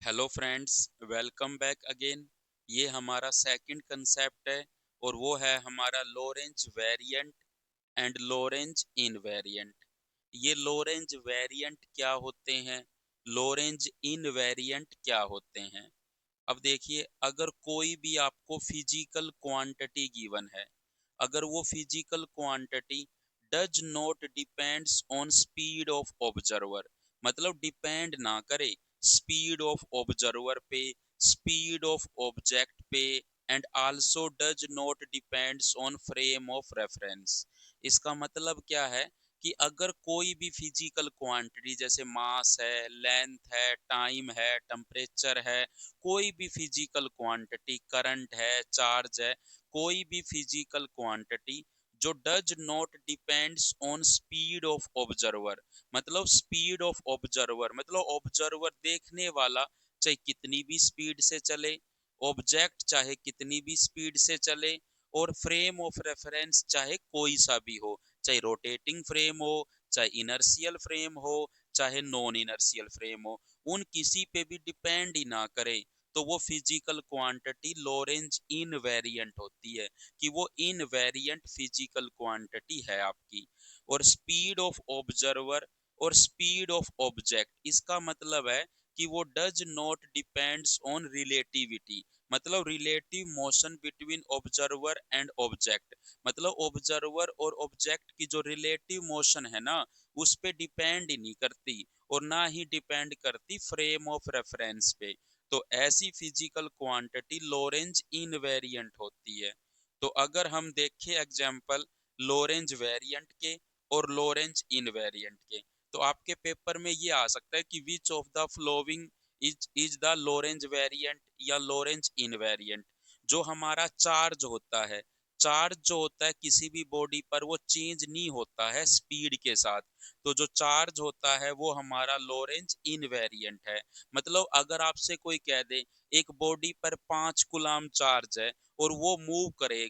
Hello friends, welcome back again. ये हमारा second concept है और वो है हमारा Lorentz variant and Lorentz invariant. ये लोरेंज वेरिएंट क्या होते हैं, लोरेंज इनवेरिएंट क्या होते हैं। अब देखिए, अगर कोई भी आपको फिजिकल क्वांटिटी गिवन है, अगर वो physical quantity does not depends on speed of observer, मतलब डिपेंड ना करे स्पीड ऑफ ऑब्जर्वर पे, स्पीड ऑफ ऑब्जेक्ट पे, and also does not depends on frame of reference. इसका मतलब क्या है कि अगर कोई भी फिजिकल क्वांटिटी जैसे मास है, लेंथ है, टाइम है, टेम्परेचर है, कोई भी फिजिकल क्वांटिटी, करंट है, चार्ज है, कोई भी फिजिकल क्वांटिटी जो does not depends on speed of observer, मतलब स्पीड ऑफ ऑब्जर्वर मतलब ऑब्जर्वर देखने वाला चाहे कितनी भी स्पीड से चले, ऑब्जेक्ट चाहे कितनी भी स्पीड से चले, और फ्रेम ऑफ रेफरेंस चाहे कोई सा भी हो, चाहे रोटेटिंग फ्रेम हो, चाहे इनर्शियल फ्रेम हो, चाहे नॉन इनर्शियल फ्रेम हो, उन किसी पे भी डिपेंड ही ना करे, तो वो फिजिकल क्वांटिटी लोरेंज इनवेरिएंट होती है, कि वो इनवेरिएंट फिजिकल क्वांटिटी है आपकी। और स्पीड ऑफ ऑब्जर्वर और स्पीड ऑफ ऑब्जेक्ट, इसका मतलब है कि वो does not depends on relativity, मतलब relative motion between observer and object, मतलब ऑब्जर्वर और ऑब्जेक्ट की जो रिलेटिव मोशन है ना, उस पे डिपेंड ही नहीं करती, और ना ही डिपेंड करती फ्रेम ऑफ रेफरेंस पे। तो ऐसी फिजिकल क्वांटिटी लोरेंज इनवेरिएंट होती है। तो अगर हम देखें एग्जांपल लोरेंज वेरिएंट के और लोरेंज इनवेरिएंट के, तो आपके पेपर में ये आ सकता है कि which of the following is the Lorentz variant या लोरेंज इनवेरिएंट। जो हमारा चार्ज होता है, चार्ज जो होता है किसी भी बॉडी पर, वो चेंज नहीं होता है स्पीड के साथ, तो जो चार्ज होता है वो हमारा लोरेंज इनवेरिएंट है। मतलब अगर आपसे कोई कह दे एक बॉडी पर 5 कूलाम चार्ज है और वो मूव करे,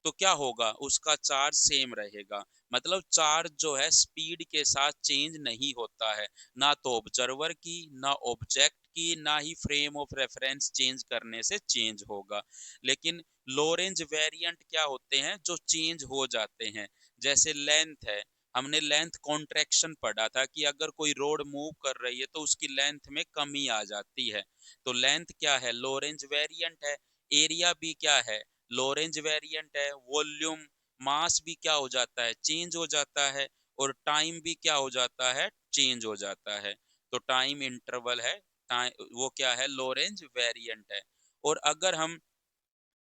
तो क्या होगा, उसका चार्ज सेम रहेगा। मतलब चार्ज जो है स्पीड के साथ चेंज नहीं होता है, ना तो ऑब्जर्वर की, ना ऑब्जेक्ट की, ना ही फ्रेम ऑफ रेफरेंस चेंज करने से चेंज होगा। लेकिन लोरेंज वेरिएंट क्या होते हैं, जो चेंज हो जाते हैं। जैसे लेंथ है, हमने लेंथ कॉन्ट्रैक्शन पढ़ा था कि अगर कोई रोड मूव कर रही है तो उसकी लेंथ में कमी आ जाती है, तो लेंथ क्या है, लोरेंज वेरिएंट है। एरिया भी क्या है, लोरेंज वेरिएंट है। वॉल्यूम, मास भी क्या हो जाता है, चेंज हो जाता है। और टाइम भी क्या हो जाता है, चेंज हो जाता है। तो टाइम इंटरवल है, टाइम वो क्या है, लोरेंज वेरिएंट है। और अगर हम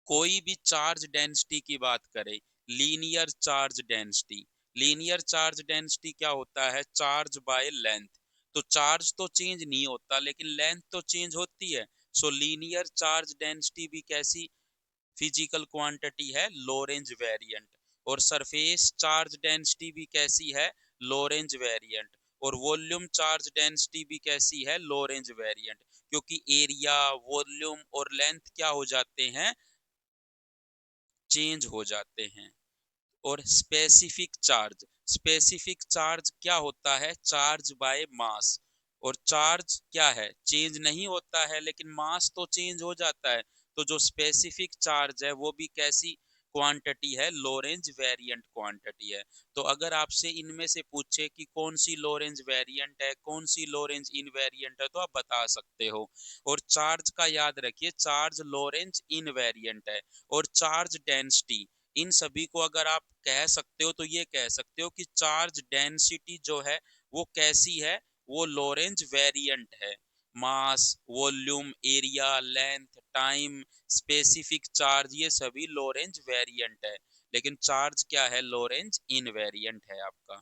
कोई भी चार्ज डेंसिटी की बात करें, linear charge density, linear charge density क्या होता है, चार्ज बाय लेंथ। तो चार्ज तो चेंज नहीं होता लेकिन लेंथ तो चेंज होती है। सो लीनियर चार्ज डेंसिटी भी कैसी फिजिकल क्वांटिटी है, लोरेंज वेरिएंट। और सरफेस चार्ज डेंसिटी भी कैसी है, लोरेंज वेरिएंट। और वॉल्यूम चार्ज डेंसिटी भी कैसी है, लोरेंज वेरिएंट। क्योंकि एरिया, वॉल्यूम और लेंथ क्या हो जाते हैं, चेंज हो जाते हैं। और स्पेसिफिक चार्ज, स्पेसिफिक चार्ज क्या होता है, चार्ज बाय मास। और चार्ज क्या है, चेंज नहीं होता है लेकिन मास तो चेंज हो जाता है। तो जो स्पेसिफिक चार्ज है वो भी कैसी क्वांटिटी है, लोरेंज वेरिएंट क्वांटिटी है। तो अगर आपसे इनमें से पूछे कि कौन सी लोरेंज वेरिएंट है, कौन सी लोरेंज इनवेरिएंट है, तो आप बता सकते हो। और चार्ज का याद रखिए, चार्ज लोरेंज इनवेरिएंट है। और चार्ज डेंसिटी, इन सभी को अगर आप कह सकते हो तो ये कह सकते हो कि चार्ज डेंसिटी जो है वो कैसी है, वो लोरेंज वेरिएंट है। Mass, volume, area, length, time, specific charge, ये सभी लोरेंज वेरिएंट है। लेकिन चार्ज क्या है, लोरेंज इनवेरिएंट है आपका।